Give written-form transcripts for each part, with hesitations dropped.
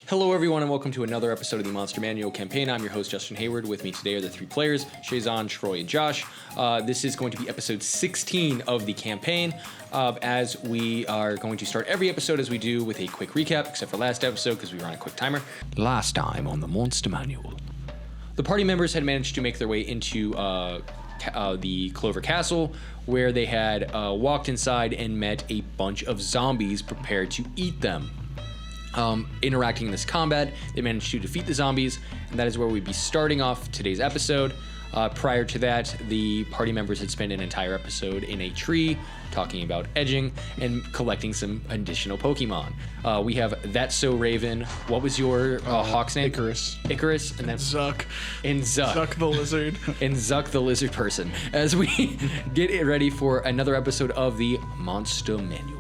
Hello everyone and welcome to another episode of the Monster Manual campaign. I'm your host Justin Hayward. With me today are the three players, Shazan, Troy, and Josh. This is going to be episode 16 of the campaign, as we are going to start every episode as we do with a quick recap, except for last episode because we were on a quick timer. Last time on the Monster Manual, the party members had managed to make their way into the Clover Castle, where they had walked inside and met a bunch of zombies prepared to eat them. Interacting in this combat, they managed to defeat the zombies, and that is where we'd be starting off today's episode. Prior to that, the party members had spent an entire episode in a tree talking about edging and collecting some additional Pokemon. We have That's So Raven. What was your hawk's name? Icarus. Icarus, and then Zuck. And Zuck. Zuck the lizard. And Zuck the lizard person. As we get it ready for another episode of the Monster Manual.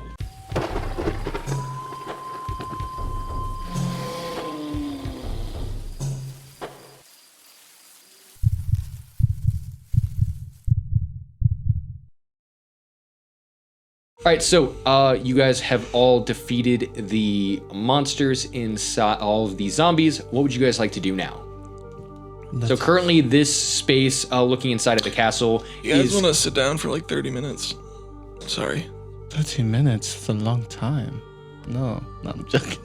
All right, so you guys have all defeated the monsters inside, all of these zombies. What would you guys like to do now? So currently this space, looking inside of the castle, You guys want to sit down for like 30 minutes? Sorry. 30 minutes? It's a long time. No, I'm joking.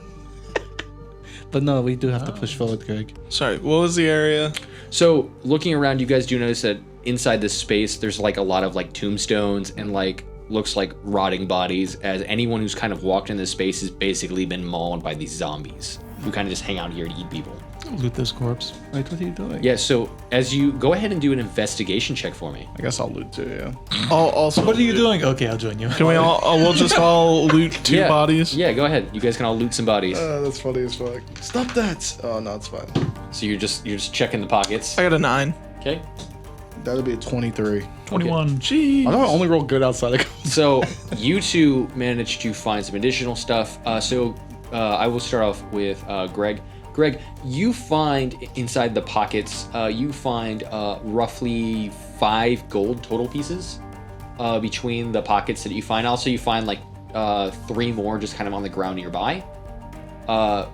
But no, we do have to push forward, Greg. Sorry, what was the area? So looking around, you guys do notice that inside this space, there's like a lot of like tombstones and like looks like rotting bodies, as anyone who's kind of walked in this space has basically been mauled by these zombies who kind of just hang out here to eat people. Loot this corpse. Wait, what are you doing? Yeah, so as you go ahead and do an investigation check for me. I guess I'll loot too, yeah. Also, What are you doing? Okay, I'll join you. Can we all? We'll just all loot two Yeah. bodies. Yeah, go ahead. You guys can all loot some bodies. That's funny as fuck. Stop that! Oh, no, it's fine. So you're just checking the pockets. I got a 9. Okay. That'll be a 23. 21. Jeez. I don't only roll good outside of So you two managed to find some additional stuff. I will start off with Greg. Greg, you find inside the pockets, you find roughly 5 gold total pieces between the pockets that you find. Also, you find like 3 more just kind of on the ground nearby.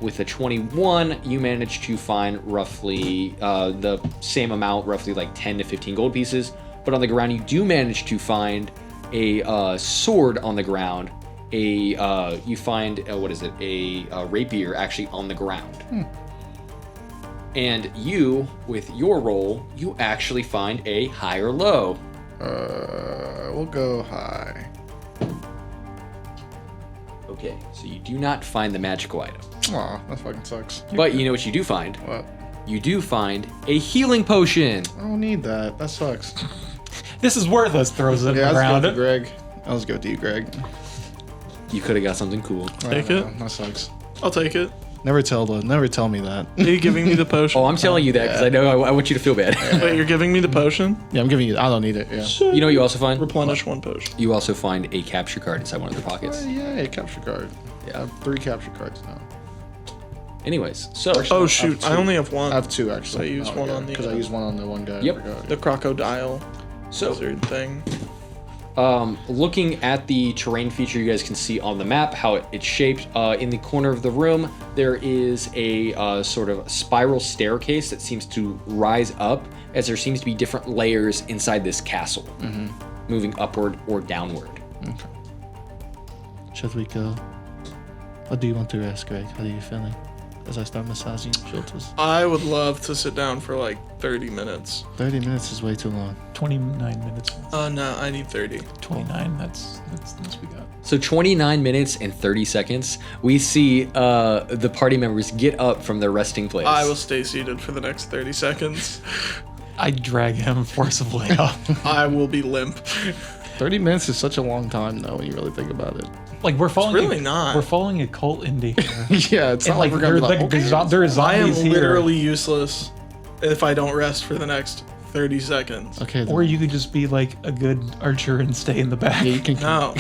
With a 21, you managed to find roughly the same amount, roughly like 10 to 15 gold pieces. But on the ground, you do manage to find a sword on the ground. You find a rapier actually on the ground. And you, with your roll, you actually find a high or low. We'll go high. Okay, so you do not find the magical item. Aw, that fucking sucks. But you know what you do find? What? You do find a healing potion. I don't need that. That sucks. This is worthless. Throws it Yeah, around. let's go to Greg. Let's go to you, Greg. You could have got something cool. Take it. That sucks. I'll take it. Never tell me that. Are you giving me the potion? Oh, I'm telling you that because I know I want you to feel bad. Wait, you're giving me the potion? Yeah, I'm giving you. I don't need it. Yeah. You know what you also find? Replenish 1 potion. You also find a capture card inside one of the pockets. Yeah, capture card. Yeah. I have 3 capture cards now. Anyways, so Oh shoot, I only have 1. I have 2 actually. I used one on the- because I used one on the one guy. Yep. I forgot. The crocodile so lizard thing. looking at the terrain feature, you guys can see on the map how it's shaped. In the corner of the room, there is a sort of spiral staircase that seems to rise up, as there seems to be different layers inside this castle, moving upward or downward. Okay. Should we go? What do you want to rest, Greg? How are you feeling? As I start massaging your shoulders. I would love to sit down for like 30 minutes. 30 minutes is way too long. 29 minutes. No, I need 30. 29. That's we got. So 29 minutes and 30 seconds, we see the party members get up from their resting place. I will stay seated for the next 30 seconds. I drag him forcibly up. I will be limp. 30 minutes is such a long time, though, when you really think about it. Like we're following. really not. We're following a cult indie. Yeah, it's And not like we're gonna be like, okay. there is I am zombies here. literally useless if I don't rest for the next 30 seconds. Okay, then. Or you could just be like a good archer and stay in the back. Yeah, you can. No.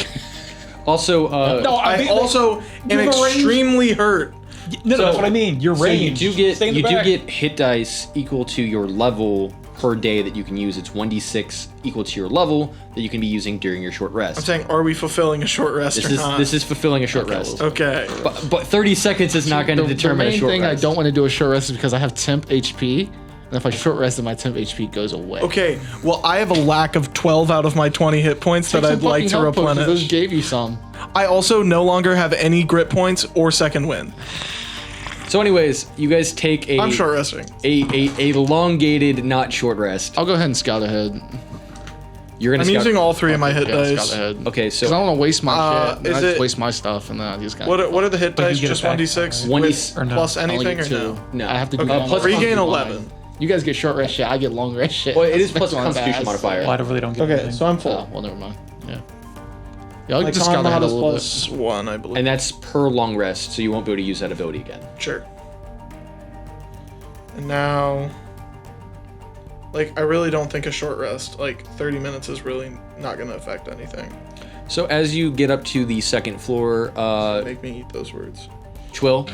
Also, No, I mean, also am you've arranged- extremely hurt. No, that's what I mean. You're so you ranged. do get Stay in the back. hit dice equal to your level per day that you can use. It's 1d6 equal to your level that you can be using during your short I'm rest. saying, are we fulfilling a short rest or not? This is fulfilling a short rest. Okay. But 30 seconds is not going to determine a the main short thing rest. I don't want to do a short rest is because I have temp HP, and if I short rest, then my temp HP goes away. Okay, well, I have a lack of 12 out of my 20 hit points that Take I'd some like fucking to health potions. replenish. Those gave you some. I also no longer have any grit points or second wind. So anyways, you guys take I'm short resting. a elongated, not short rest. I'll go ahead and scout ahead. You're going I'm to using all 3 of my hit Yeah, dice. scout ahead. Okay, Because I so don't want to waste my shit. is I just it- waste my stuff, and then I just got. What are the hit But you dice? get it Just back, 1d6 right? with Or no? plus I only anything get or 2. no? No. I have to do Okay, mine. plus regain Mine. 11. You guys get short rest shit. I get long rest shit. Well, it is plus That's Constitution bad. modifier. Well, I really don't get Okay, anything. so I'm Oh, full. well, never mind. Yeah. Yeah, I'll My just scout con ahead mod a is little bit. plus 1, I believe. and that's per long rest, so you won't be able to use that ability again. Sure. And now, like, I really don't think a short rest, like 30 minutes, is really not going to affect anything. So as you get up to the second floor, Make me eat those words. Twill,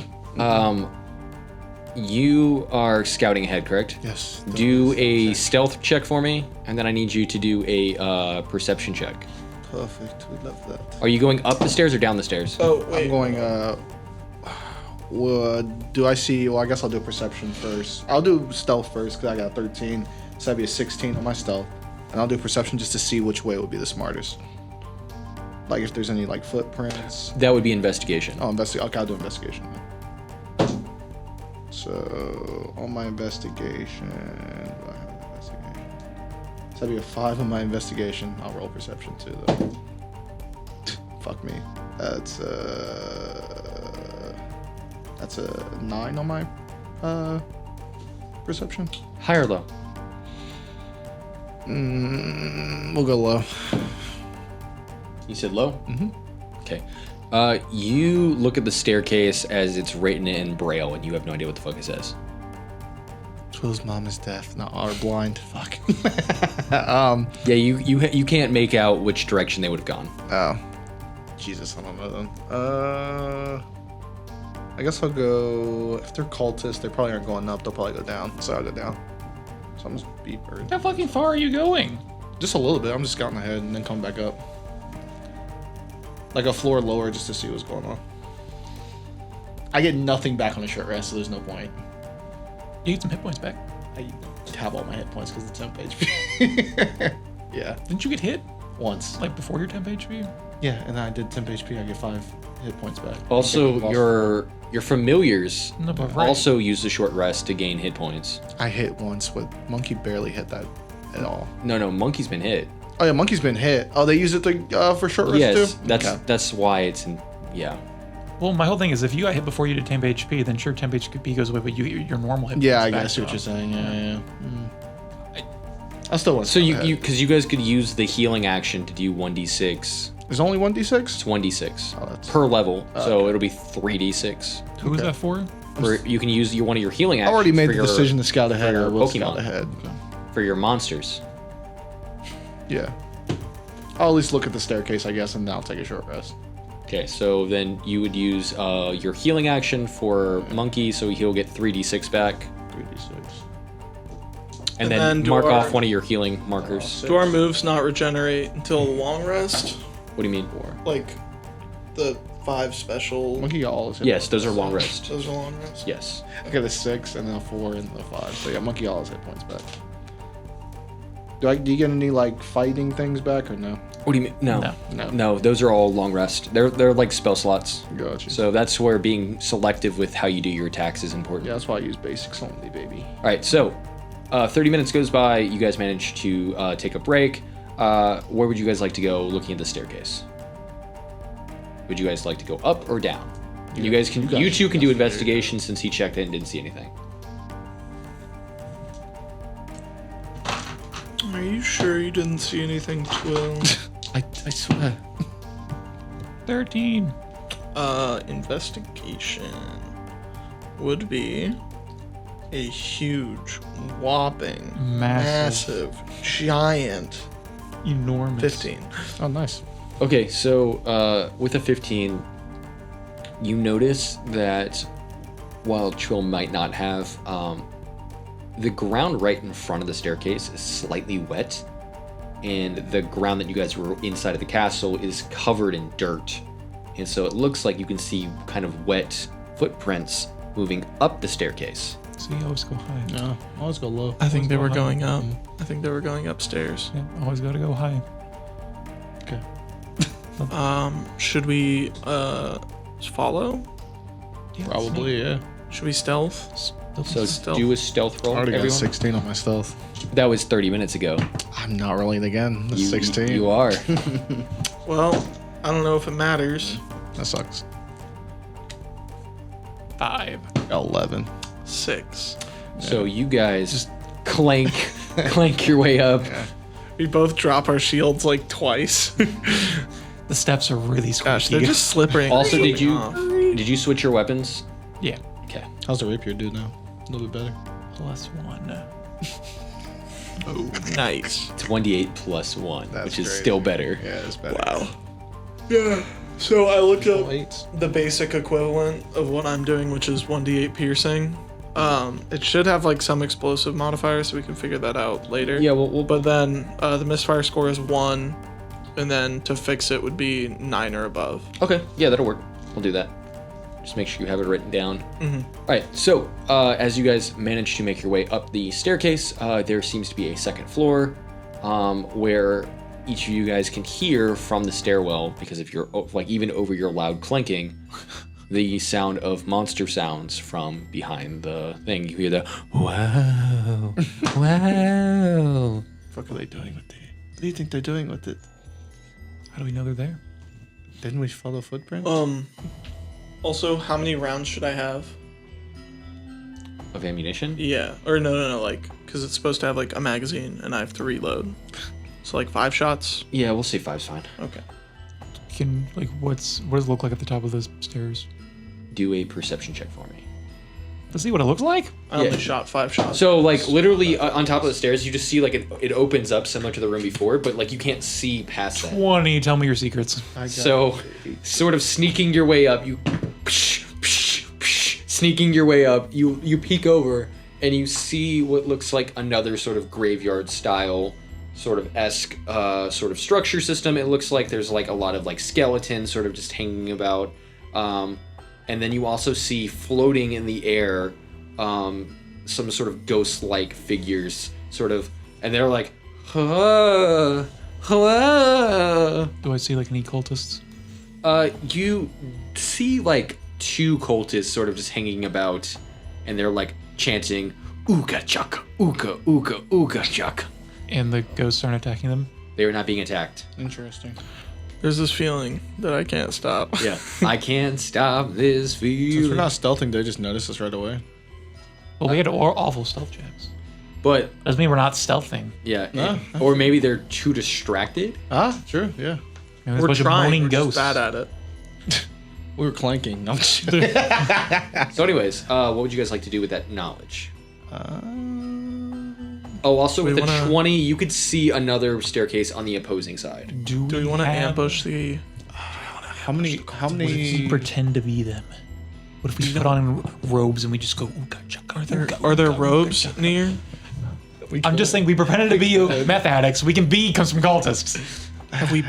you are scouting ahead, correct? Yes. Do a stealth check for me, and then I need you to do a perception check. Perfect. We love that. Are you going up the stairs or down the stairs? Oh, wait. I'm going. Do I see? Well, I guess I'll do perception first. I'll do stealth first because I got 13, so that'd be a 16 on my stealth, and I'll do perception just to see which way would be the smartest. Like if there's any like footprints. That would be investigation. Oh, investigate. Okay, I'll do investigation. So on my investigation, do I have investigation? So that'd be a 5 on my investigation. I'll roll perception too, though. Fuck me. That's a 9 on my perception. High or low? We'll go low. You said low? Mm-hmm. Okay. You look at the staircase as it's written in Braille, and you have no idea what the fuck it says. Twill's mom is deaf, not or blind. Fuck. Yeah, you can't make out which direction they would have gone. Oh. Jesus, I don't know then. I guess I'll go. If they're cultists, they probably aren't going up. They'll probably go down. So I'll go down. So I'm just beat bird. How fucking far are you going? Just a little bit. I'm just scouting ahead and then come back up. Like a floor lower just to see what's going on. I get nothing back on a short rest, so there's no point. You get some hit points back. I have all my hit points because it's temp HP. Yeah, Didn't you get hit once. like before your temp HP? Yeah, and then I did temp HP. I get 5 hit points back. Also, Okay, your familiars No, but right. also use the short rest to gain hit points. I hit once with Monkey. Barely hit that at all. No, Monkey's been hit. Oh yeah, Monkey's been hit. Oh, they use it to, for short rest Yes, too. that's why it's in. Yeah. Well, my whole thing is if you got hit before you did temp HP, then sure temp HP goes away, but you get your normal hit Yeah, I points back, guess what so- you're saying. Yeah. I still want. So because you guys could use the healing action to do 1d6. There's only 1d6. It's 1d6 Oh, that's- per level, so it'll be 3d6. Who was that for? Or you can use one of your healing I actions. already made for the your- decision to scout ahead. your I will Pokemon. scout ahead. for your monsters. Yeah. I'll at least look at the staircase, I guess, and then I'll take a short rest. Okay, so then you would use your healing action for Monkey, so he'll get 3d6 back, 3d6. and then then do mark our- off one of your healing markers. Do our moves not regenerate until a long rest? What do you mean? Like the 5 special. Monkey got all his hit Yes, points. those are long rest. Those are long rests. Yes. I got a 6 and then a 4 and a 5. So yeah, Monkey got all his hit points back. Do you get any like fighting things back or no? What do you mean? No. No. No, those are all long rest. They're like spell slots. Gotcha. So that's where being selective with how you do your attacks is important. Yeah, that's why I use basics only, baby. All right, so 30 minutes goes by. You guys manage to take a break. Where would you guys like to go looking at the staircase? Would you guys like to go up or down? You guys can. You two can do investigation since he checked it and didn't see anything. Are you sure you didn't see anything, Twill? I swear. 13. Investigation would be a huge, whopping, Massive. giant Enormous. 15. Oh, nice. Okay, so with a 15, you notice that while Twill might not have the ground right in front of the staircase is slightly wet, and the ground that you guys were inside of the castle is covered in dirt. And so it looks like you can see kind of wet footprints moving up the staircase. So you always go high. No, always go low. I think they were high. going up. I think they were going upstairs. Yeah, always got to go high. Okay. Should we follow? Yeah, Probably, yeah. Should we stealth? So Stealth. do a stealth I roll, already got everyone. 16 on my stealth. That was 30 minutes ago. I'm not rolling again. That's You- 16. You are. Well, I don't know if it matters. That sucks. 5. 11. 6. So you guys just clank your way up. We both drop our shields like twice. The steps are really squeaky. Gosh, they're just slippery. Also, did off. you switch your weapons? Yeah. Okay. How's the rapier do now? A little bit better. +1. Oh, nice. It's 1d8 plus 1, That's which is crazy. still better. Yeah, it's better. Wow. Yeah. So I looked up Eights. the basic equivalent of what I'm doing, which is 1d8 piercing. It should have like some explosive modifier, so we can figure that out later. Yeah, well, But then the misfire score is 1, and then to fix it would be 9 or above. okay. Yeah, that'll work. We'll do that. Just make sure you have it written down. Mhm. All right. So as you guys manage to make your way up the staircase, there seems to be a second floor where each of you guys can hear from the stairwell, because if you're like even over your loud clanking, the sound of monster sounds from behind the thing. You hear the wow, wow. What are they doing with it? What do you think they're doing with it? How do we know they're there? Didn't we follow footprints? Also, how many rounds should I have? Of ammunition. Yeah. Or no, like, because it's supposed to have like a magazine, and I have to reload. So like 5 shots. Yeah, we'll say 5's fine. Okay. Can what does it look like at the top of the stairs? Do a perception check for me. Let's see what it looks like. I only Yeah. shot 5 shots. So, like, literally on top of the stairs, you just see, like, it opens up similar to the room before, but, like, you can't see past that. 20. Tell me your secrets. So, sort of sneaking your way up, you... Sneaking your way up, you peek over, and you see what looks like another sort of graveyard-style, sort of esque, sort of structure system. It looks like there's, like, a lot of, like, skeletons sort of just hanging about. And then you also see floating in the air some sort of ghost-like figures, sort of, and they're like, hello, hello. Do I see like any cultists? You see like 2 cultists sort of just hanging about, and they're like chanting, Oga Chacka, Oga, Oga, Oga Chacka. And the ghosts aren't attacking them? They are not being attacked. Interesting. There's this feeling that I can't stop. Yeah. I can't stop this Since feeling. we're not stealthing, they just notice us right away. Well, we had awful stealth checks. But, Doesn't mean we're not stealthing. yeah. No. Or maybe they're too distracted. Ah, true, yeah. Maybe there's a We're bunch of trying. moaning We're just ghosts. bad at it. We were clanking. No, I'm just kidding. So anyways, what would you guys like to do with that knowledge? Uh, Oh, also we with the wanna- 20, you could see another staircase on the opposing side. Do we want to ambush the... how many? How What if we many? pretend to be them? What if we put on robes and we just go, ooga chaka? Are there robes near? I'm just saying we pretended to be meth addicts. We can be some cultists. Have we...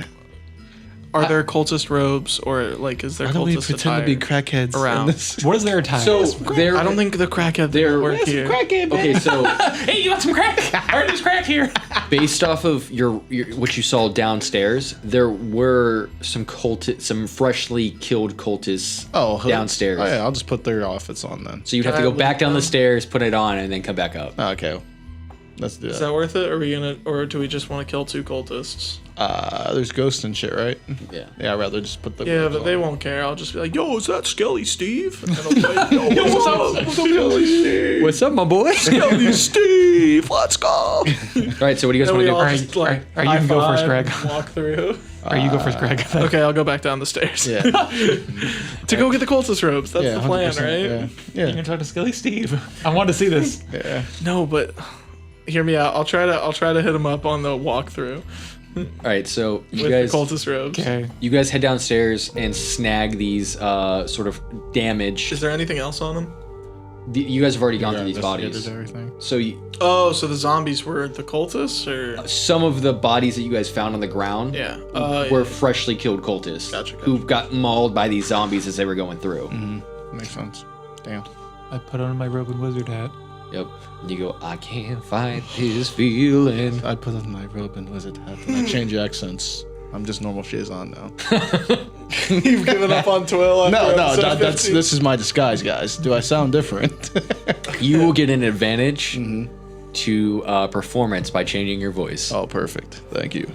Are there cultist robes, or like is there Why don't we cultist pretend to be attire? crackheads around? in this? What is their attire? So there, I don't think the crackhead There- work Yes, here. Okay, so Hey, you want some crack? I heard there's crack here. based off of your what you saw downstairs, there were some freshly killed cultists Oh, hoods. downstairs. Oh yeah, I'll just put their outfits on then. So you'd have to Can I go back leave down the them? stairs, put it on, and then come back up. Okay, let's do Is that. that worth it? Are we gonna, or do we just want to kill 2 cultists? There's ghosts and shit, right? Yeah. Yeah, I'd rather just put the. Yeah, robes but they on. won't care. I'll just be like, "Yo, is that Skelly Steve?" And then I'll be like, "Yo, what's up? What's up, Skelly Steve? What's up, my boy? Skelly Steve, let's go!" All right, so what do you guys And want we to do? all Alright, just like alright, you can go first, high-five Greg. and walk through. Or you go first, Greg. Okay, I'll go back down the stairs Yeah. to go get the cultist robes. That's Yeah, the plan, 100%, right? Yeah. You can talk to Skelly Steve. I want to see this. Yeah. No, but hear me out. I'll try to hit him up on the walkthrough All right, so you with guys the cultist robes. Okay. you guys head downstairs and snag these sort of damaged. Is there anything else on him? You guys have already gone through these bodies. Everything. So Oh, so the zombies were the cultists, or some of the bodies that you guys found on the ground yeah, were freshly killed cultists Gotcha. who got mauled by these zombies as they were going through. Makes sense. Damn. I put on my robe and wizard hat. Yep. And you go, I can't fight this feeling. I put on my robe and wizard hat and I change accents. I'm just normal Shazon now. you've given up on Twill. No, after episode that's 15? this is my disguise, guys. Do I sound different? You will get an advantage to performance by changing your voice. Oh, perfect. Thank you.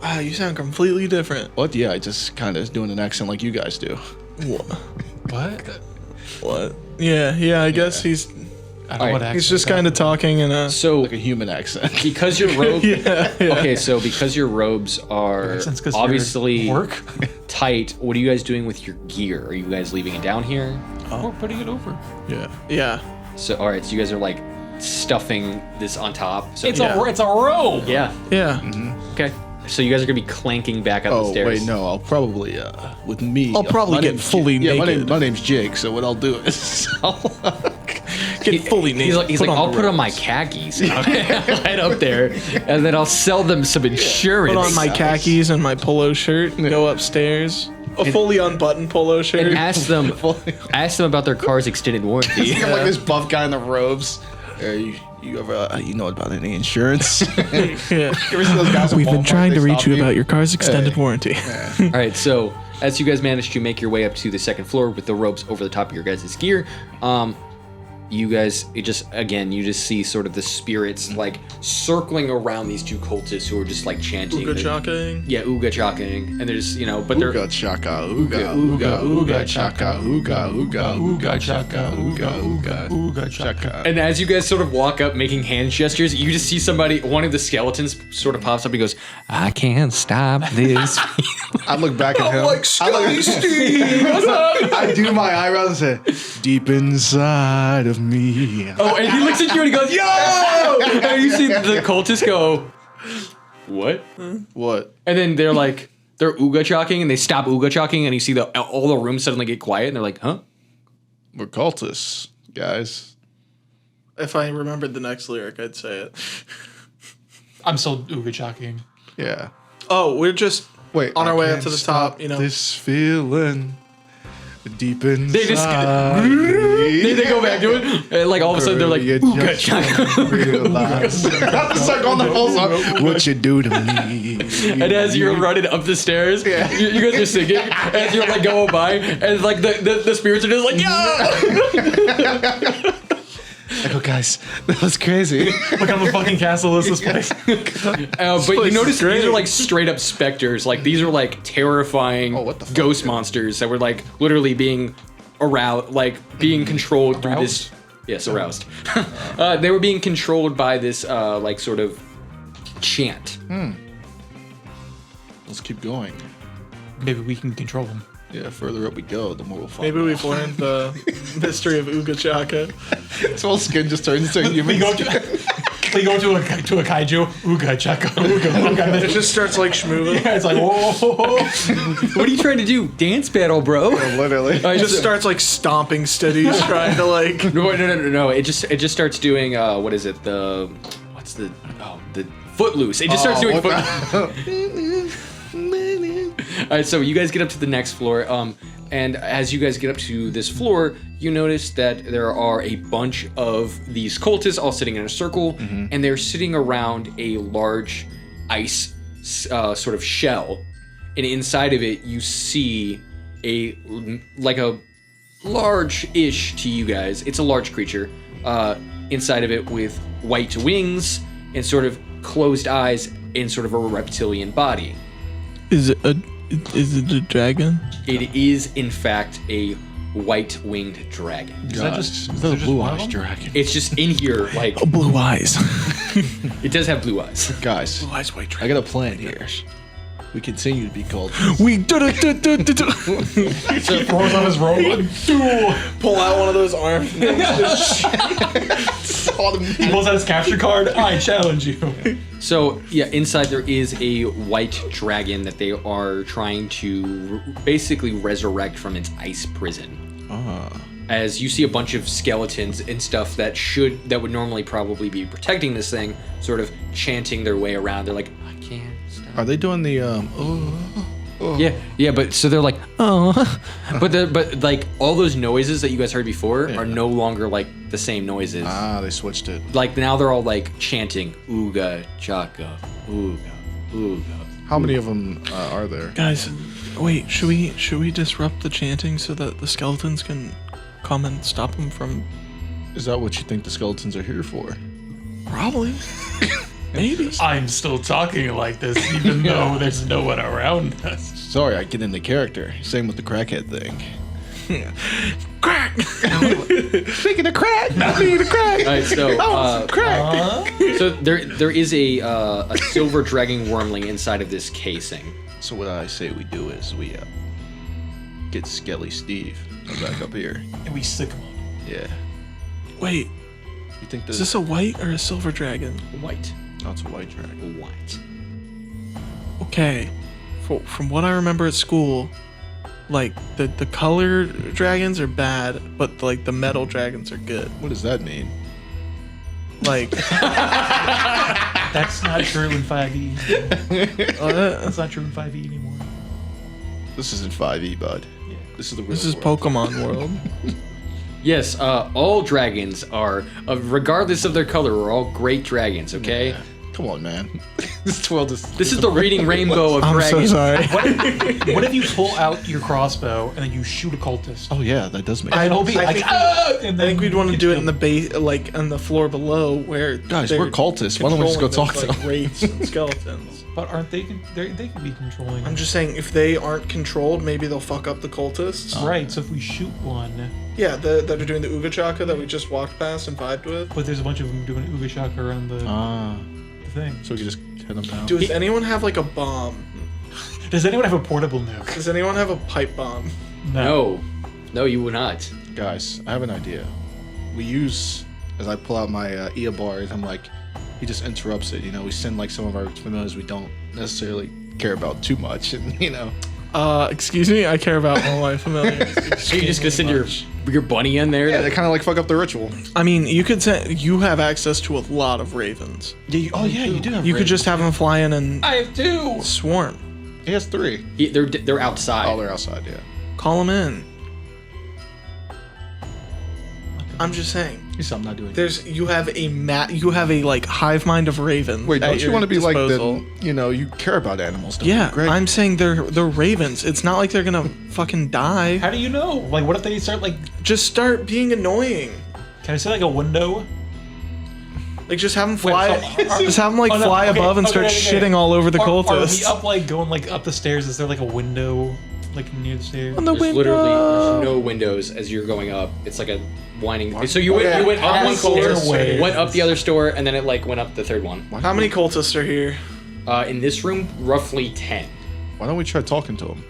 Wow, you sound completely different. What? Yeah, I just kind of doing an accent like you guys do. What? What? Yeah. I guess he's I don't know what accent he's just that- kind of talking in a. So Like a human accent. because your robe, Yeah. okay, so because your robes are Accents 'cause you're obviously work. tight, what are you guys doing with your gear? Are you guys leaving it down here? We're putting it over. Yeah. Yeah. So all right, so you guys are like stuffing this on top. So It's Yeah. a robe. yeah. Yeah. Okay. So you guys are gonna be clanking back up the Oh, stairs. wait, no. I'll probably, with me. I'll probably my get name's fully Jake. Yeah, naked. my name's Jake, so what I'll do is Get fully naked. He's like, I'll put on my khakis right up there, and then I'll sell them some insurance. Put on my khakis and my polo shirt and go upstairs. A fully unbuttoned polo shirt. and ask them about their car's extended warranty. I'm like this buff guy in the robes. You ever, you know about any insurance? Yeah. Ever see those guys at We've been Walmart, trying they to reach stop you about your car's extended warranty. All right, so as you guys manage to make your way up to the second floor with the ropes over the top of your guys' gear, you guys, you just see sort of the spirits like circling around these two cultists who are just like chanting. Uga Chacka. Yeah, Uga Chacking, and they're just, but they're Uga chaka, uga, uga, uga chaka, uga, uga, uga chaka, uga, uga chaka. And as you guys sort of walk up making hand gestures, you just see one of the skeletons sort of pops up and goes, I can't stop this. I look back at him. like Scotty Steve. I do my eyebrows and say, deep inside of me. Oh, and he looks at you and he goes, yo! And you see the cultists go, what? What? And then they're Uga Chacking and they stop Uga Chacking and you see all the rooms suddenly get quiet and they're like, huh? We're cultists, guys. If I remembered the next lyric, I'd say it. I'm still Uga Chacking. Yeah. Oh, we're just Wait. on our I way up can't to the stop top, you know. This feeling deep inside. They just they go back to it and like all of a sudden they're like, Uga Chacka. Realize. It's like on the full song. What you do to me. And as you're running up the stairs, you guys are singing as you're like going by, and like the spirits are just like, yeah. I go, guys, that was crazy. Look how the fucking castle is this place. But you notice these are like straight up specters. Like these are like terrifying what the fuck, ghost dude? monsters that were like literally being aroused, like being controlled through this. Yes, aroused. They were being controlled by this like sort of chant. Let's keep going. Maybe we can control them. Yeah, further up we go, the more we'll find. Maybe we've learned the mystery of Uga Chacka. His whole skin just turns into a human. We go to a kaiju. Uga Chacka. Uga. It just starts like schmooving. It's like whoa. What are you trying to do? Dance battle, bro. Literally. It It just starts like stomping steadies, trying to like. No. It just starts doing what is it? The Footloose. It just starts doing Footloose. All right, so you guys get up to the next floor, and as you guys get up to this floor, you notice that there are a bunch of these cultists all sitting in a circle, and they're sitting around a large ice sort of shell, and inside of it you see a large-ish to you guys. It's a large creature inside of it with white wings and sort of closed eyes and sort of a reptilian body. Is it a dragon? It is, in fact, a white-winged dragon. Is that just the blue one of eyes them? dragon. It's just in here, like, Blue eyes. it does have blue eyes. Guys, Blue eyes, white I dragon. got a plan here. We continue to be called. We do. Throws on his robe. Pull out one of those arms. He pulls out his capture card. I challenge you. So, yeah, inside there is a white dragon that they are trying to basically resurrect from its ice prison. as you see a bunch of skeletons and stuff that would normally probably be protecting this thing, sort of chanting their way around. They're like, I can't stop. Are they doing the Yeah, but so they're like, oh, but like all those noises that you guys heard before are no longer like the same noises. They switched it. Like now they're all like chanting Oga Chacka, Oga, Oga. How many of them are there? Guys, wait. Should we disrupt the chanting so that the skeletons can come and stop them from? Is that what you think the skeletons are here for? Probably. Maybe. I'm still talking like this, even though there's no one around us. Sorry, I get into character. Same with the crackhead thing. Crack. Speaking of crack, speaking of crack. All right, so crack. so there is a silver dragon wormling inside of this casing. So what I say we do is we get Skelly Steve back up here. And we sick him. Yeah. Wait. You think Is this a white or a silver dragon? White. No, it's a white dragon. White. Okay. From what I remember at school, like the color dragons are bad, but like the metal dragons are good. What does that mean? Like That's not true in 5e. That's not true in 5e anymore. This isn't 5e, bud. Yeah. This is the real this is world. Pokemon World. Yes, all dragons are, regardless of their color, are all great dragons. Okay. Yeah. Come on, man. This is the reading rainbow of I'm so dragons. sorry. What if you pull out your crossbow and then you shoot a cultist? Oh yeah, that does make And sense. it'll be I like, think- "Ah!" And I think we'd want to do it in the base. base, like on the floor below, where Guys, they're we're cultists. Why don't we just go controlling talk to those, them? like, wraiths and skeletons. But aren't they? They can be controlling. I'm just saying, if they aren't controlled, maybe they'll fuck up the cultists. right. So if we shoot one, Yeah, that are doing the Oga Chacka that we just walked past and vibed with. but there's a bunch of them doing Oga Chacka around the thing. So we can just hit them down. Does anyone have like a bomb? Does anyone have a portable nuke? Does anyone have a pipe bomb? No, you would not. Guys, I have an idea. We use, as I pull out my Ia bars, I'm like, he just interrupts it. You know, we send like some of our familiars we don't necessarily care about too much, and you know. Excuse me, I care about all my familiars. So you're just gonna send your bunny in there? Yeah, they kind of like fuck up the ritual. I mean, you could say you have access to a lot of ravens. Yeah, you do have. You could just have them fly in and I have two. swarm. He has 3. They're outside. Oh, they're outside. Yeah. Call them in. I'm just saying. I'm not doing. You have a like hive mind of ravens. Wait, at don't you your want to be disposal. like the? You know, you care about animals. Don't Yeah, you, Greg? I'm saying they're ravens. It's not like they're gonna fucking die. How do you know? Like, what if they start like? Just start being annoying. Can I say like a window? Like just have them fly. so- just have them like Oh, no, fly okay, above and okay, start okay. shitting all over the Are we cultists. up like going like up the stairs? Is there like a window like near the stairs? On the There's window. literally no windows as you're going up. It's like a winding. So you went up one Stairway. store, went up the other store, and then it like went up the third one. How many cultists are here? In this room, roughly 10. Why don't we try talking to them?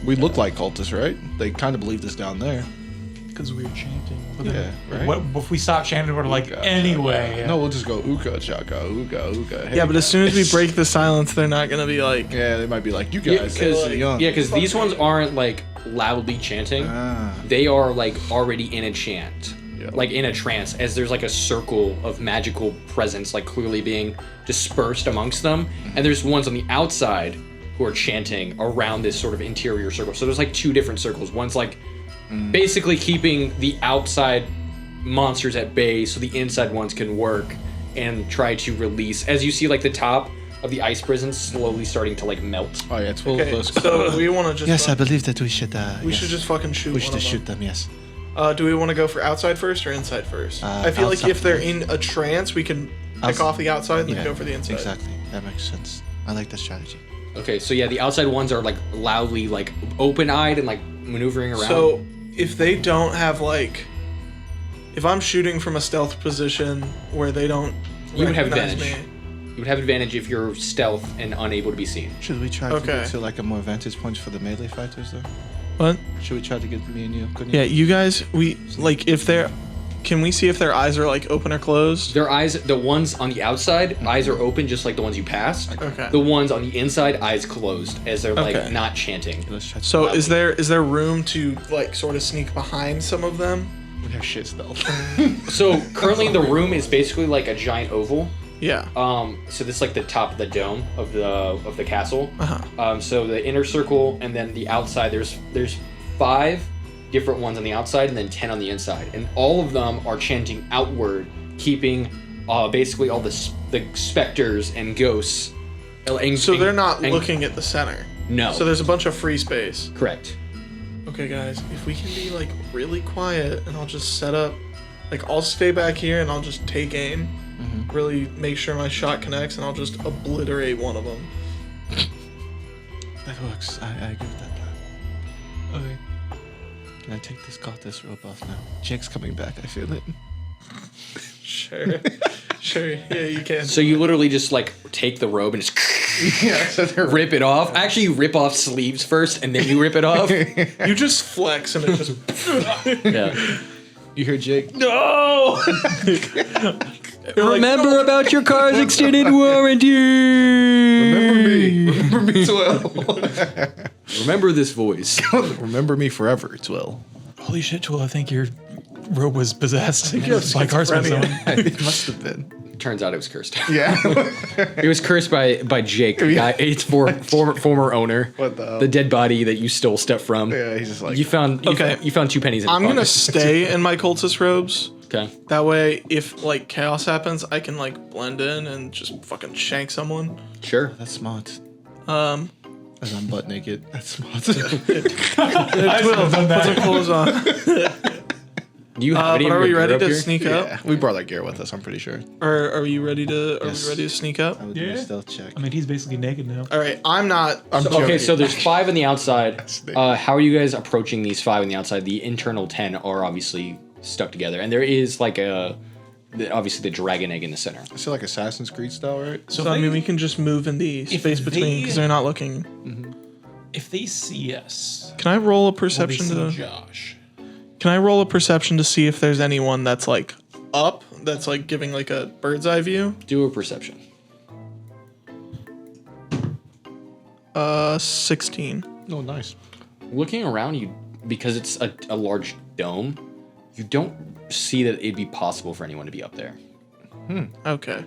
We look like cultists, right? They kind of believe this down there. Because we were chanting. But Yeah, then, right. What if we stop chanting? We're like, Ooga, anyway. chaka. No, we'll just go Uka Chaka, Uga, Uga. Hey, Yeah, but as soon as we guys. break the silence, they're not gonna be like. Yeah, they might be like, you Yeah, guys. because are young. these ones aren't like loudly chanting. Ah. They are like already in a chant, Yeah. like in a trance, as there's like a circle of magical presence, like clearly being dispersed amongst them. And there's ones on the outside who are chanting around this sort of interior circle. So there's like 2 different circles. One's like basically keeping the outside monsters at bay so the inside ones can work and try to release. As you see like the top of the ice prison slowly starting to like melt. Oh yeah, Twill. Okay, so we want to just. Yes, I believe that we should. We should just fucking shoot. We one should of shoot them. them. Yes. Do we want to go for outside first or inside first? I feel like outside if they're first. in a trance, we can pick Outside. off the outside and then go for the inside. Exactly. That makes sense. I like that strategy. Okay, so yeah, the outside ones are like loudly like open-eyed and like maneuvering around. So if they don't have like, if I'm shooting from a stealth position where they don't, You would have recognize advantage. me, You would have advantage if you're stealth and unable to be seen. Should we try Okay. to get to like a more vantage point for the melee fighters though? What? Should we try to get me and you? Couldn't Yeah, you guys, we like if they're Can we see if their eyes are like open or closed? Their eyes, the ones on the outside, eyes are open just like the ones you passed. Okay. The ones on the inside, eyes closed, as they're like Okay. not chanting. Let's try. So is there room to like sort of sneak behind some of them? Their shit stealth. So currently the room is basically like a giant oval. Yeah. So this is like the top of the dome of the castle. Uh-huh. So the inner circle and then the outside. There's 5 different ones on the outside and then 10 on the inside, and all of them are chanting outward, keeping basically all the specters and ghosts. So they're not looking at the center. No. So there's a bunch of free space. Correct. Okay, guys, if we can be like really quiet and I'll just set up, like I'll stay back here and I'll just take aim, really make sure my shot connects, and I'll just obliterate one of them. That works. I agree with that plan. Okay. Can I take this Cultist robe off now? Jake's coming back. I feel it. Sure. Sure. Yeah, you can. So you literally just like take the robe and just rip it off. Actually, you rip off sleeves first and then you rip it off. You just flex and it just. Yeah. You hear Jake? No! Remember about your car's extended warranty. Remember me, Twill. Remember this voice. Remember me forever, Twill. Holy shit, Twill, I think your robe was possessed you have by Carson. schizophrenia. It must have been. Turns out it was cursed. Yeah. It was cursed by Jake, the guy, its former owner. What the hell? The dead body that you stole stuff from. Yeah, he's just like. You found Okay. you found 2 pennies in I'm his gonna pocket. stay in my cultist robes. Okay. That way, if like chaos happens, I can like blend in and just fucking shank someone. Sure. That's smart. As As I'm butt naked. That's smart. Twill, put some clothes on. Do you have any But of are your we ready gear up to here? sneak Yeah, up? we brought that gear with us. I'm pretty sure. Or are you ready to? Are Yes. we ready to sneak up? I would do Yeah. a stealth check. I mean, he's basically naked now. All right, I'm not. Okay, so there's 5 on the outside. Snake. How are you guys approaching these 5 on the outside? The internal 10 are obviously stuck together, and there is like obviously the dragon egg in the center. I feel like Assassin's Creed style, right? So I mean, we can just move in the If space between they- because they're not looking. If they see us, Can I roll a will they perception see to? Josh? Can I roll a perception to see if there's anyone that's like up, that's like giving like a bird's eye view? Do a perception. 16. Oh, nice. Looking around you, because it's a large dome, you don't see that it'd be possible for anyone to be up there. Okay.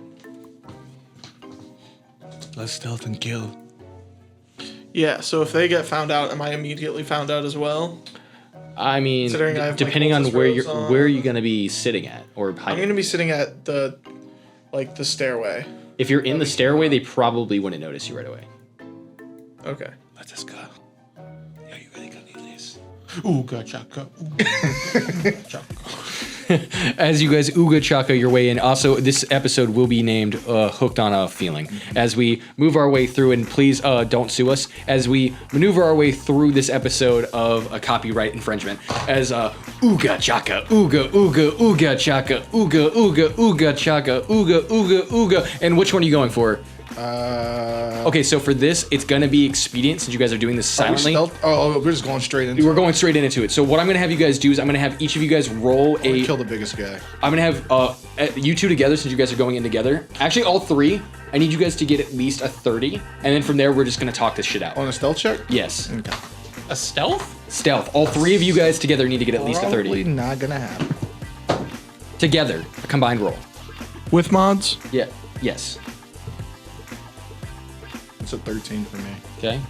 Let's stealth and kill. Yeah. So if they get found out, am I immediately found out as well? I mean, Considering I have my depending on cultist where robes you're on. where are you gonna be sitting at or I'm hiding. gonna be sitting at the stairway. If you're in the stairway, they probably wouldn't notice you right away. Okay. Let us go. Are you ready, Cornelius? Oga Chacka. As you guys Oga Chacka your way in. Also, this episode will be named Hooked on a Feeling. As we move our way through, and please don't sue us, as we maneuver our way through this episode of a copyright infringement. As Oga Chacka, Ooga, Ooga, Ooga Chacka, Ooga, Ooga, Ooga Chacka, Ooga, Ooga, Ooga. And which one are you going for? Okay, so for this, it's gonna be expedient since you guys are doing this silently. Oh, we're just going straight into. We're going straight into it. So what I'm gonna have you guys do is I'm gonna have each of you guys roll a. kill the biggest guy. I'm gonna have you 2 together since you guys are going in together. Actually, all 3. I need you guys to get at least a 30, and then from there we're just gonna talk this shit out. On a stealth check? Yes, Okay. A stealth? stealth. All 3 of you guys together need to get at least a Probably 30 not gonna happen. together. A combined roll. With mods? Yeah. Yes. It's a 13 for me. Okay.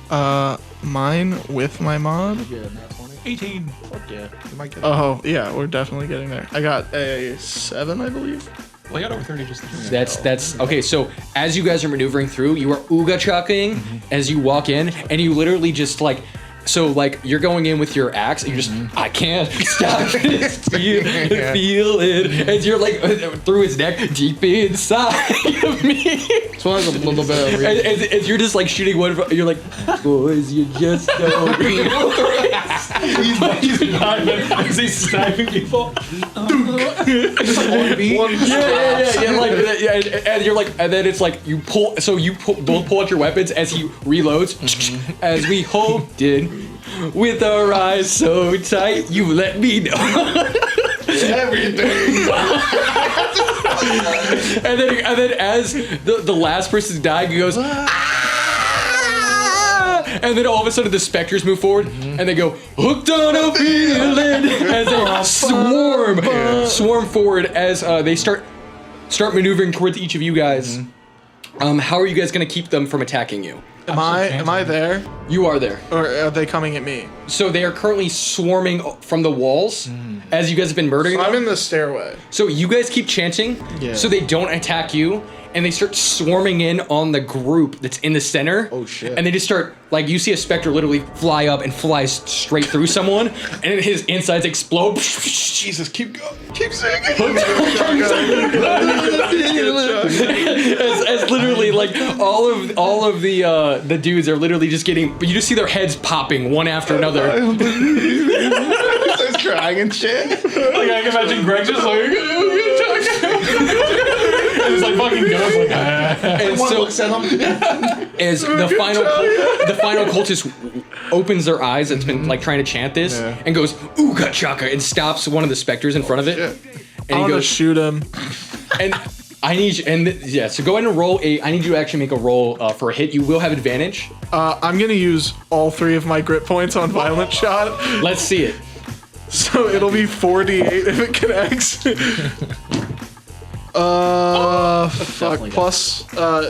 Mine with my mod? Yeah, not 20. 18. Fuck yeah. You might get Oh, yeah, we're definitely getting there. I got a 7, I believe. Well, I got over 30 just to That's okay. So as you guys are maneuvering through, you are Ooga Chacking as you walk in, and you literally just like. So like you're going in with your axe, and you're just I can't stop this feel it, as you're like through his neck, deep inside of me. It's one of a little bit of As you're just like shooting one, you're like, boys, you just don't realize. He's Is he sniping people? And you're like, and then it's like you pull, so you both pull out your weapons as he reloads, as we hoped did, with our eyes so tight, you let me know. everything. and then as the last person's dying, he goes, "Ah!" And then all of a sudden the specters move forward and they go, "Hooked on a feeling," as they swarm forward as they start maneuvering towards each of you guys. How are you guys going to keep them from attacking you? Am I there? You are there. Or are they coming at me? So they are currently swarming from the walls as you guys have been murdering them. I'm in the stairway. So you guys keep chanting so they don't attack you, and they start swarming in on the group that's in the center. Oh, shit. And they just start, like, you see a specter literally fly up and flies straight through someone, and his insides explode. Jesus, keep going. Keep singing. as literally, like, all of the dudes are literally just getting, but you just see their heads popping one after another. Starts crying and shit. Like I can imagine Greg just like, and it's like fucking goes like, And so, looks at him. as the final cultist opens their eyes and's been like trying to chant this and goes Oga Chacka and stops one of the specters in front of it. Shit. And I'm he gonna goes, shoot him. and I need you, so go ahead and roll I need you to actually make a roll for a hit. You will have advantage. I'm gonna use all 3 of my grit points on violent shot. Let's see it. So it'll be 4d8 if it connects. Fuck. Plus,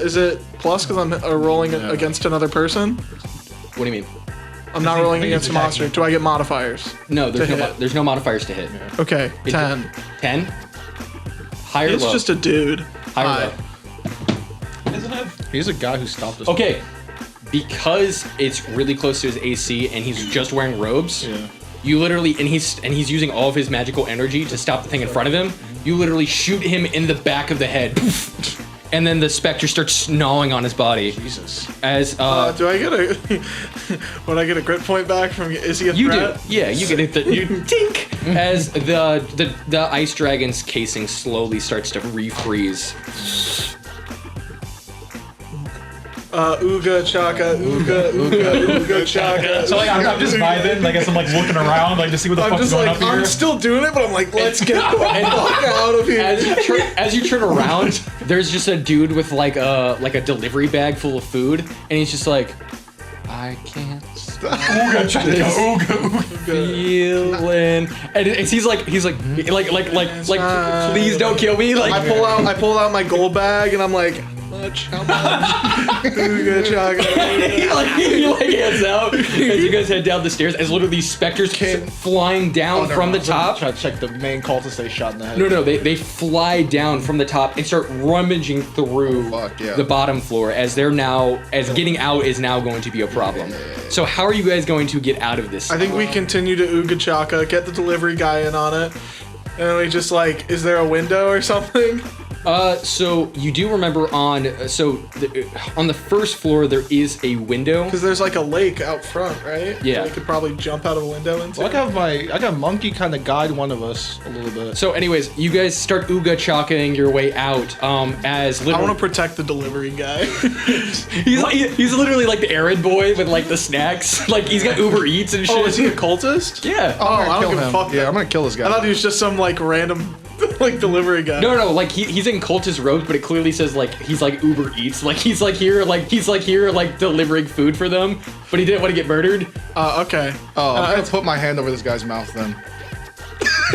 is it plus because I'm rolling against another person? What do you mean? I'm not rolling he's against a monster. Do I get modifiers? No, there's To no hit. there's no modifiers to hit. Okay, 10. 10? Higher or It's low? just a dude. Higher or Hi. low? isn't it? He's a guy who stopped us. Okay, because it's really close to his AC and he's just wearing robes. Yeah. You literally, and he's using all of his magical energy to stop the thing in front of him. You literally shoot him in the back of the head, and then the specter starts gnawing on his body. Jesus. As Do I get a? Would I get a grit point back from? Is he a you threat? do, yeah, you get it. You tink as the ice dragon's casing slowly starts to refreeze. Ooga Chacka, Ooga Chacka. So like I'm just vibing, like as I'm like looking around, like to see what the I'm fuck's just going like, up here. I'm still doing it, but I'm like, let's get the fuck out of here. As you turn around, there's just a dude with like a delivery bag full of food, and he's just like, I can't stop Ooga Chacka, ooga. feeling, and he's like, please don't kill me, like. I pull out my gold bag, and I'm like, how much? Ooga Chacka. he like hands out as you guys head down the stairs as literally these specters flying down from the top. Try to check the main cultist they shot in the head. No, they fly down from the top and start rummaging through the bottom floor as getting out is now going to be a problem. So how are you guys going to get out of this? I think we continue to Ooga Chacka, get the delivery guy in on it, and we just like, is there a window or something? So you do remember on the first floor there is a window. Because there's like a lake out front, right? Yeah. We could probably jump out of a window into. Well, I got Monkey kind of guide one of us a little bit. So anyways, you guys start Ooga Chackaing your way out. As I literally, want to protect the delivery guy. he's literally like the errand boy with like the snacks. Like he's got Uber Eats and shit. Oh, is he a cultist? Yeah. Oh, I don't give a fuck. Yeah, I'm gonna kill this guy. I thought he was just some like random like delivery guy. No, like he's in cultist robes, but it clearly says like he's like Uber Eats, like he's here delivering food for them, but he didn't want to get murdered. Okay. Oh, I'm gonna put my hand over this guy's mouth then.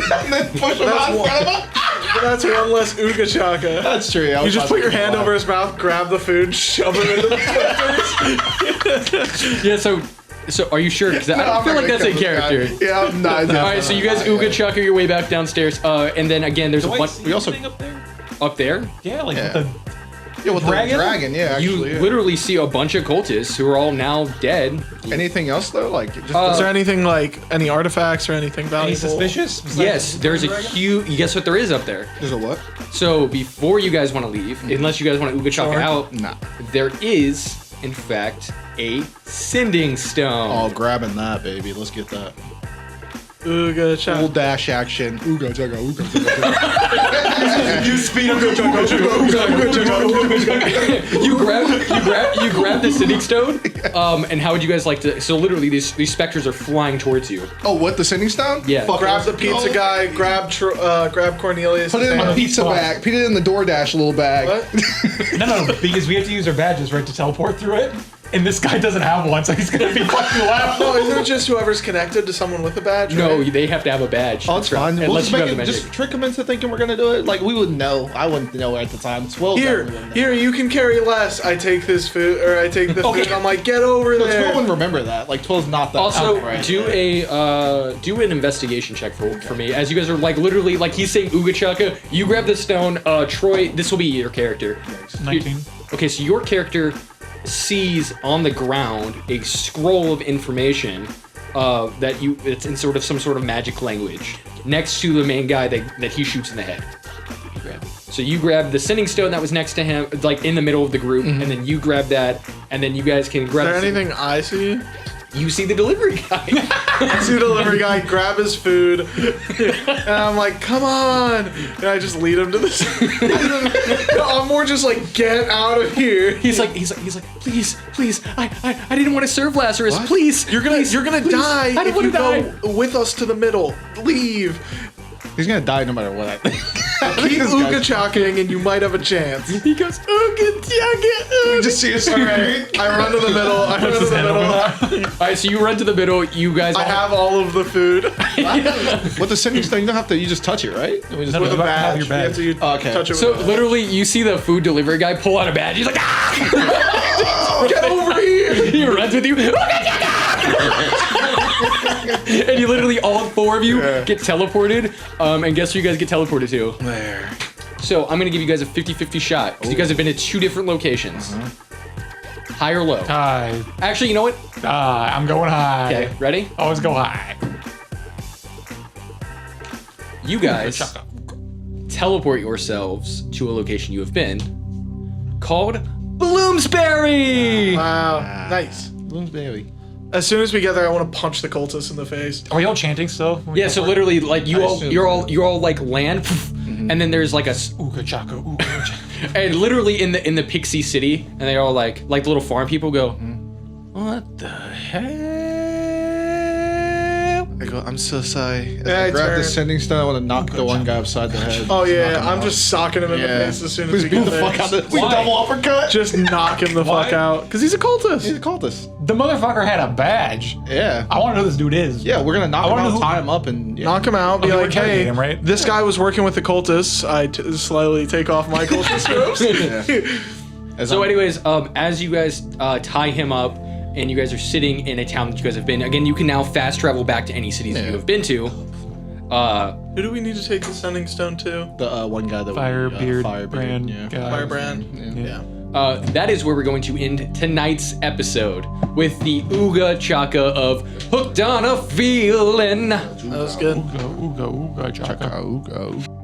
And then push him out in front of him. That's one less Ooga Chacka. That's true. Yeah, You just put your hand over his mouth, grab the food, shove him into the specters. Yeah. So are you sure? Because I don't feel like that's a character. Yeah, I'm not. All right, so you guys Ooga Chacka your way back downstairs, and then again there's a bunch We also up there. up there. Yeah, like Yeah. with with dragon? the dragon. Yeah, You actually. Yeah. literally see a bunch of cultists who are all now dead. Anything else though? Like, just Is there anything like any artifacts or anything any valuable? suspicious? besides Yes, there's a the dragon? huge. Guess what there is up there? there's a what? So before you guys want to leave, unless you guys want to Ooga Chacka out, Nah. there is in fact a sending stone. Oh, grabbing that, baby. Let's get that. Ooga Full Chacka. dash action. Ooga chugga, ooga chugga. You speed up. You grab the sending stone And how would you guys like to? So literally, these specters are flying towards you. Oh, what, the sending stone? Yeah. Fuck Grab it. the pizza guy. Grab Cornelius. Put it in and the pizza bag. Put it in the DoorDash little bag. What? No, because we have to use our badges, right, to teleport through it. And this guy doesn't have one, so he's gonna be fucking loud. No, isn't it just whoever's connected to someone with a badge? No, right? they have to have a badge. Oh, it's fine. We'll Unless just, you make have the it, magic. just trick him into thinking we're gonna do it. Like, we wouldn't know. I wouldn't know at the time. Twill Here, you can carry less. I take this food, or I take the Okay. food. I'm like, get over Twill there. wouldn't remember that. Like, Twill's not that. Also, outright. do an investigation check for me. As you guys are like literally like he's saying Oga Chacka, you grab the stone. Troy, this will be your character. 19. Okay, so your character sees on the ground a scroll of information it's in sort of some sort of magic language next to the main guy that he shoots in the head. So you grab the sending stone that was next to him, like in the middle of the group, and then you grab that, and then you guys can grab. Is there anything I see? You see the delivery guy. I see the delivery guy grab his food, and I'm like, come on! And I just lead him to this. I'm more just like, get out of here. He's like, please, I didn't want to serve Lazarus. What? Please, You're gonna die I don't if want you to die. go with us to the middle. Leave. He's gonna die no matter what. I think. Keep Oga Chacking, and you might have a chance. He goes, Oga Chacka. We just see us. Alright, I run to the middle. All All right, so you run to the middle. You guys. I have all of the food With the sending stone, you don't have to. You just touch it, right? We just No, with a you have badge. your badge. You have to Okay. touch it So with a badge. literally, you see the food delivery guy pull out a badge. He's like, ah! Get over here! He runs with you. Oga Chacka! And you literally, all four of you get teleported. And guess where you guys get teleported to? There. So I'm gonna give you guys a 50-50 shot because you guys have been to two different locations. High or low? High. Actually, you know what? I'm going high. Okay, ready? Always go high. You guys Chaka. teleport yourselves to a location you have been called Bloomsbury. Wow, nice. Bloomsbury. As soon as we get there, I want to punch the cultists in the face. Are we all chanting still? when we Yeah, so teleport? literally, like I assume. you're all like land, and then there's like Ooga Chaka, Ooga Chaka. and literally in the Pixie City, and they're all like the little farm people go, what the hell? I go, I'm so sorry. As Yeah, I grab the turn. sending stone, I want to knock the one guy upside the head. Oh yeah, Knock him I'm out. just socking him in the face as soon as Please we beat get the there. fuck out of Why? We double uppercut. Just knock him the Why? fuck out, because he's a cultist. He's a cultist. The motherfucker had a badge. Yeah. I want to know who this dude is. Yeah, we're gonna knock him wanna know out, who- tie him up, and Knock him out, be Okay, we're like, hey, targeting him, right? this guy was working with the cultists. I slightly take off my cultist robes. So, anyways, as you guys tie him up, and you guys are sitting in a town that you guys have been. Again, you can now fast travel back to any cities that you have been to. Who do we need to take the sending stone to? the one guy that Firebeard brand yeah. guy. Firebrand. Yeah. That is where we're going to end tonight's episode with the Oga Chacka of Hooked on a Feeling. That was good. Ooga Chaka. Chaka, ooga.